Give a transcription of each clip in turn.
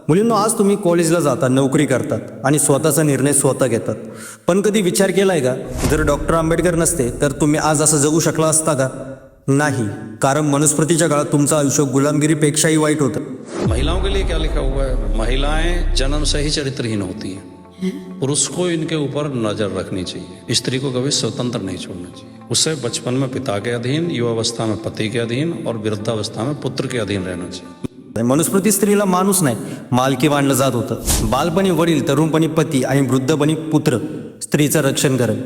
मुलींनो, आज तुम्ही कॉलेजला जाता, नोकरी करतात आणि स्वतःचा निर्णय स्वतः घेतात. पण कधी विचार केलाय का, जर डॉक्टर आंबेडकर नसते तर तुम्ही आज असं जगू शकला असता का? नाही, कारण मनुस्मृतीच्या काळात तुमचं आयुष्य गुलामगिरीपेक्षाही वाईट होतं. महिलाओं के लिए क्या लिखा हुआ है? महिलाएं जन्म से ही चरित्रहीन होती हैं. पुरुष को इनके ऊपर नजर रखनी चाहिए. स्त्री को कभी स्वतंत्र नहीं छोड़ना चाहिए. उसे बचपन में पिता के अधीन, युवावस्था में पति के अधीन और वृद्धावस्था में पुत्र के अधीन रहना चाहिए. मनुस्मृती स्त्रीला माणूस नाही, मालकी मानलं जात होतं. बालपणी वडील, तरुणपणी पती आणि वृद्धपणी पुत्र स्त्रीचं रक्षण करेल.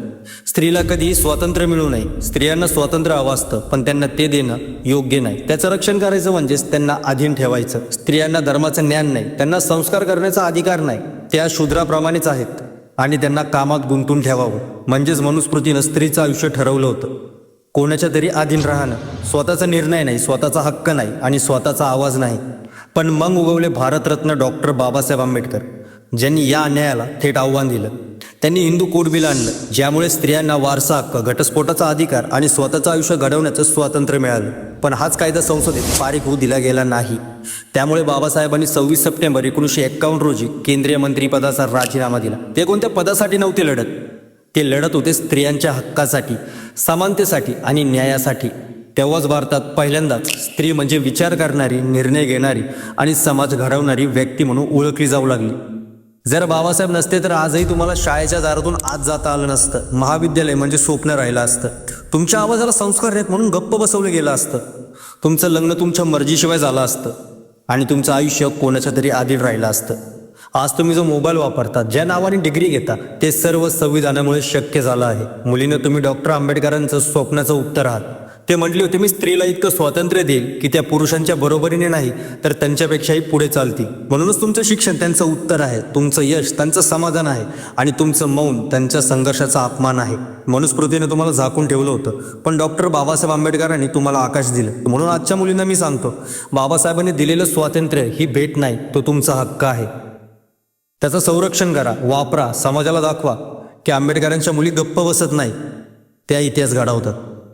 स्त्रीला कधी स्वातंत्र्य मिळू नये. स्त्रियांना स्वातंत्र्य हवं असतं, पण त्यांना ते देणं योग्य नाही. त्याचं रक्षण करायचं म्हणजेच त्यांना अधीन ठेवायचं. स्त्रियांना धर्माचं ज्ञान नाही, त्यांना संस्कार करण्याचा अधिकार नाही. त्या शूद्राप्रमाणेच आहेत आणि त्यांना कामात गुंतून ठेवावं. म्हणजेच मनुस्मृतीनं स्त्रीचं आयुष्य ठरवलं होतं. कोणाच्या तरी अधीन राहणं, स्वतःचा निर्णय नाही, स्वतःचा हक्क नाही आणि स्वतःचा आवाज नाही. पण मग उगवले भारतरत्न डॉक्टर बाबासाहेब आंबेडकर, ज्यांनी या अन्यायाला थेट आव्हान दिलं. त्यांनी हिंदू कोड बिल आणलं, ज्यामुळे स्त्रियांना वारसा हक्क, घटस्फोटाचा अधिकार आणि स्वतःचं आयुष्य घडवण्याचं स्वातंत्र्य मिळालं. पण हाच कायदा संसदेत पारित होऊ दिला गेला नाही. त्यामुळे बाबासाहेबांनी 26 सप्टेंबर 1951 रोजी केंद्रीय मंत्रिपदाचा राजीनामा दिला. ते कोणत्या पदासाठी नव्हते लढत, ते लढत होते स्त्रियांच्या हक्कासाठी, समानतेसाठी आणि न्यायासाठी. तेव्हाच भारतात पहिल्यांदाच स्त्री म्हणजे विचार करणारी, निर्णय घेणारी आणि समाज घडवणारी व्यक्ती म्हणून ओळखली जाऊ लागली. जर बाबासाहेब नसते तर आजही तुम्हाला शाळेच्या दारातून आत जाता आलं नसतं. महाविद्यालय म्हणजे स्वप्न राहिलं असतं. तुमच्या आवाजाला संस्कार आहेत म्हणून गप्प बसवलं गेलं असतं. तुमचं लग्न तुमच्या मर्जीशिवाय झालं असतं आणि तुमचं आयुष्य कोणाच्या तरी अधीन राहिलं असतं. आज तुम्ही जो मोबाईल वापरता, ज्या नावाने डिग्री घेता, ते सर्व संविधानामुळे शक्य झालं आहे. मुलीनं, तुम्ही डॉक्टर आंबेडकरांचं स्वप्नाचं उत्तर आहात. ते म्हटले होते, मी स्त्रीला इतकं स्वातंत्र्य देईल की त्या पुरुषांच्या बरोबरीने नाही तर त्यांच्यापेक्षाही पुढे चालतील. म्हणूनच तुमचं शिक्षण त्यांचं उत्तर आहे, तुमचं यश त्यांचं समाधान आहे आणि तुमचं मौन त्यांच्या संघर्षाचा अपमान आहे. मनुस्मृतीने तुम्हाला झाकून ठेवलं होतं, पण डॉक्टर बाबासाहेब आंबेडकरांनी तुम्हाला आकाश दिलं. म्हणून आजच्या मुलींना मी सांगतो, बाबासाहेबांनी दिलेलं स्वातंत्र्य ही भेट नाही, तो तुमचा हक्क आहे. त्याचं संरक्षण करा, वापरा, समाजाला दाखवा की आंबेडकरांच्या मुली गप्प बसत नाही, त्या इतिहास घडवतात.